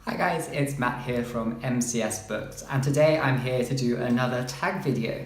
Hi guys, it's Matt here from MCS-books, and today I'm here to do another tag video.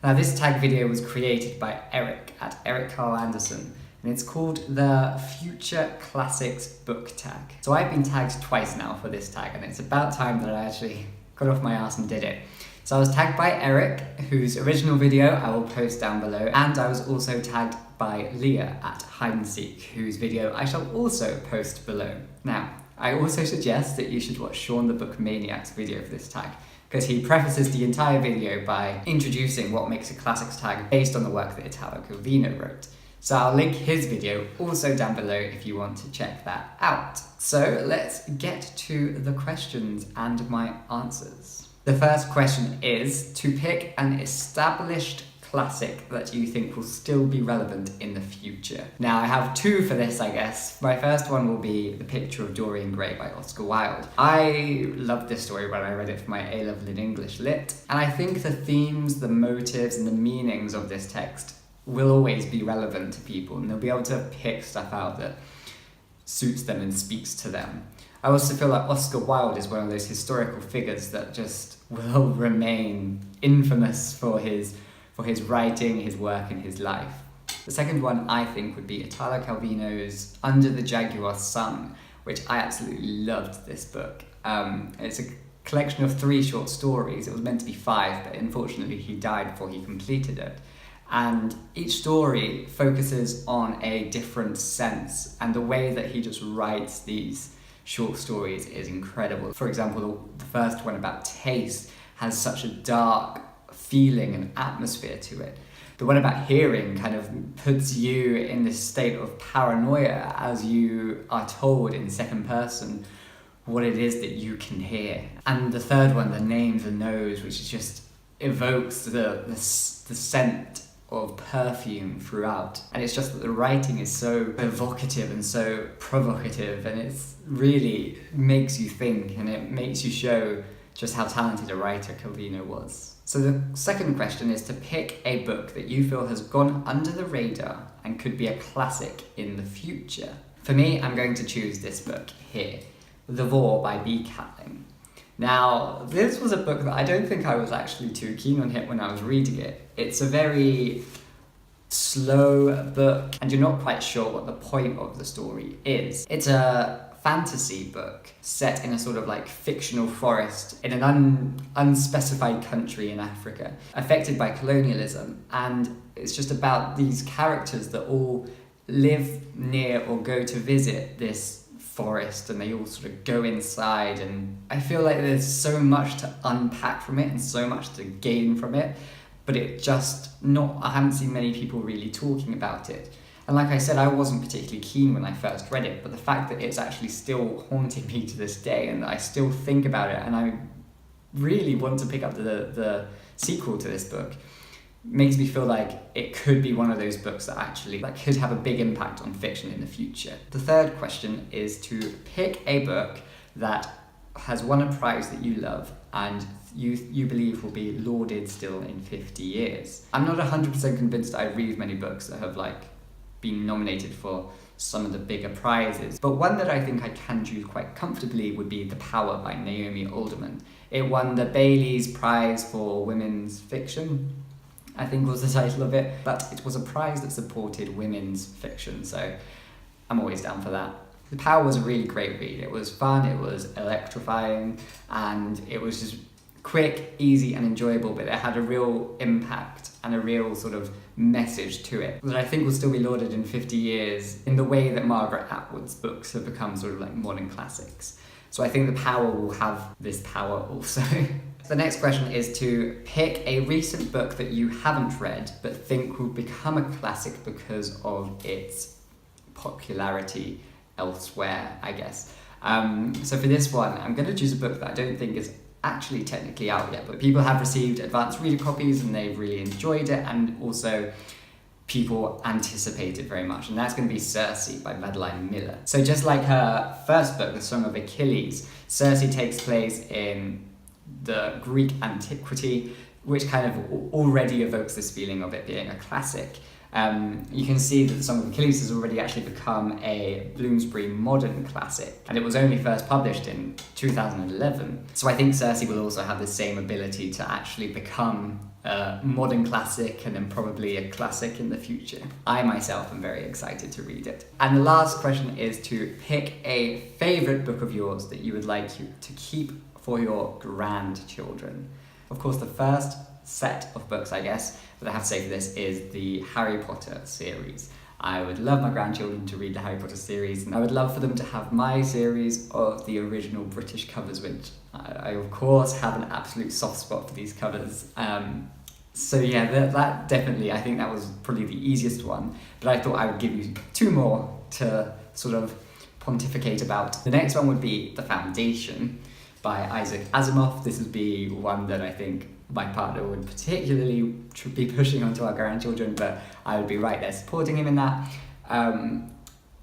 Now this tag video was created by Eric at Eric Carl Anderson, and it's called the Future Classics Book Tag. So I've been tagged twice now for this tag, and it's about time that I actually got off my ass and did it. So I was tagged by Eric, whose original video I will post down below, and I was also tagged by Leah at Hide and Seek, whose video I shall also post below. Now, I also suggest that you should watch Shawn the Book Maniac's video for this tag, because he prefaces the entire video by introducing what makes a classics tag based on the work that Italo Calvino wrote. So I'll link his video also down below if you want to check that out. So let's get to the questions and my answers. The first question is to pick an established classic that you think will still be relevant in the future. Now I have two for this, I guess. My first one will be The Picture of Dorian Gray by Oscar Wilde. I loved this story when I read it for my A-level in English Lit, and I think the themes, the motives, and the meanings of this text will always be relevant to people, and they'll be able to pick stuff out that suits them and speaks to them. I also feel like Oscar Wilde is one of those historical figures that just will remain infamous for his writing, his work, and his life. The second one I think would be Italo Calvino's Under the Jaguar Sun, which I absolutely loved this book. It's a collection of 3 short stories. It was meant to be 5, but unfortunately he died before he completed it. And each story focuses on a different sense, and the way that he just writes these short stories is incredible. For example, the first one about taste has such a dark feeling and atmosphere to it. The one about hearing kind of puts you in this state of paranoia as you are told in second person what it is that you can hear. And the third one, The Name, the Nose, which just evokes the scent of perfume throughout. And it's just that the writing is so evocative and so provocative, and it really makes you think, and it makes you show just how talented a writer Calvino was. So the second question is to pick a book that you feel has gone under the radar and could be a classic in the future. For me, I'm going to choose this book here, The War by B. Catling. Now, this was a book that I don't think I was actually too keen on it when I was reading it. It's a very slow book, and you're not quite sure what the point of the story is. It's a fantasy book set in a sort of like fictional forest in an unspecified country in Africa, affected by colonialism, and it's just about these characters that all live near or go to visit this forest, and they all sort of go inside, and I feel like there's so much to unpack from it and so much to gain from it, but I haven't seen many people really talking about it. And like I said, I wasn't particularly keen when I first read it, but the fact that it's actually still haunting me to this day, and I still think about it, and I really want to pick up the sequel to this book, makes me feel like it could be one of those books that actually could have a big impact on fiction in the future. The third question is to pick a book that has won a prize that you love and you believe will be lauded still in 50 years. I'm not 100% convinced I read many books that have been nominated for some of the bigger prizes, but one that I think I can choose quite comfortably would be The Power by Naomi Alderman. It won the Bailey's Prize for Women's Fiction, I think was the title of it, but it was a prize that supported women's fiction, so I'm always down for that. The Power was a really great read. It was fun, it was electrifying, and it was just quick, easy, and enjoyable, but it had a real impact and a real sort of message to it that I think will still be lauded in 50 years in the way that Margaret Atwood's books have become sort of like modern classics. So I think The Power will have this power also. The next question is to pick a recent book that you haven't read but think will become a classic because of its popularity elsewhere, I guess. So for this one, I'm going to choose a book that I don't think is actually technically out yet, but people have received advanced reader copies and they've really enjoyed it, and also people anticipate it very much, and that's going to be Circe by Madeline Miller. So just like her first book, The Song of Achilles, Circe takes place in the Greek antiquity, which kind of already evokes this feeling of it being a classic. You can see that the Song of Achilles has already actually become a Bloomsbury modern classic, and it was only first published in 2011. So I think Circe will also have the same ability to actually become a modern classic and then probably a classic in the future. I myself am very excited to read it. And the last question is to pick a favourite book of yours that you would like you to keep for your grandchildren. Of course, the first set of books, I guess, that I have to say for this is the Harry Potter series. I would love my grandchildren to read the Harry Potter series, and I would love for them to have my series of the original British covers, which I of course have an absolute soft spot for these covers. So yeah, that definitely, I think that was probably the easiest one, but I thought I would give you two more to sort of pontificate about. The next one would be The Foundation by Isaac Asimov. This would be one that I think my partner would particularly be pushing onto our grandchildren, but I would be right there supporting him in that.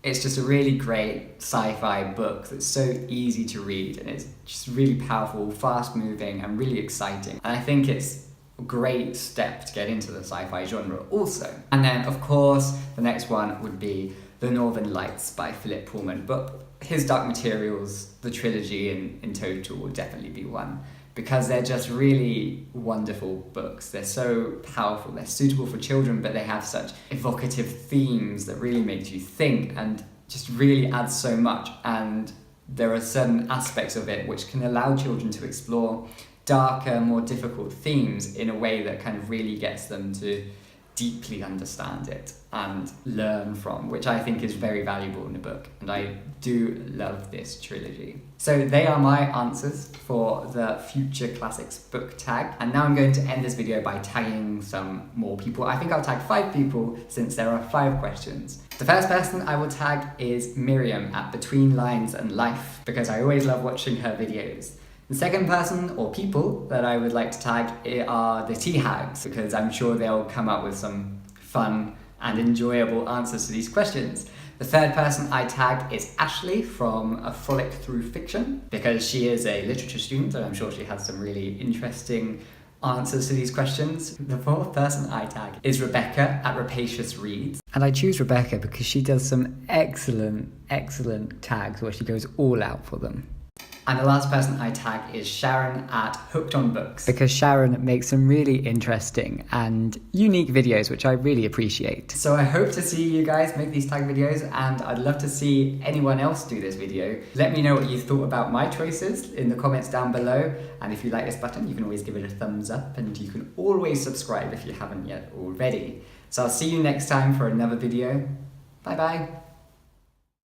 It's just a really great sci-fi book that's so easy to read, and it's just really powerful, fast-moving, and really exciting. And I think it's a great step to get into the sci-fi genre also. And then, of course, the next one would be The Northern Lights by Philip Pullman, but his Dark Materials, the trilogy in total, will definitely be one, because they're just really wonderful books. They're so powerful, they're suitable for children, but they have such evocative themes that really make you think and just really add so much. And there are certain aspects of it which can allow children to explore darker, more difficult themes in a way that kind of really gets them to deeply understand it and learn from, which I think is very valuable in a book, and I do love this trilogy. So they are my answers for the Future Classics book tag, and now I'm going to end this video by tagging some more people. I think I'll tag 5 people since there are 5 questions. The first person I will tag is Miriam at Between Lines and Life, because I always love watching her videos. The second person, or people, that I would like to tag are the Tea Hags, because I'm sure they'll come up with some fun and enjoyable answers to these questions. The third person I tag is Ashley from A Frolic Through Fiction, because she is a literature student and I'm sure she has some really interesting answers to these questions. The fourth person I tag is Rebecca at Rapacious Reads. And I choose Rebecca because she does some excellent tags where she goes all out for them. And the last person I tag is Sharon at Hooked on Books, because Sharon makes some really interesting and unique videos, which I really appreciate. So I hope to see you guys make these tag videos, and I'd love to see anyone else do this video. Let me know what you thought about my choices in the comments down below, and if you like this button, you can always give it a thumbs up, and you can always subscribe if you haven't yet already. So I'll see you next time for another video. Bye bye.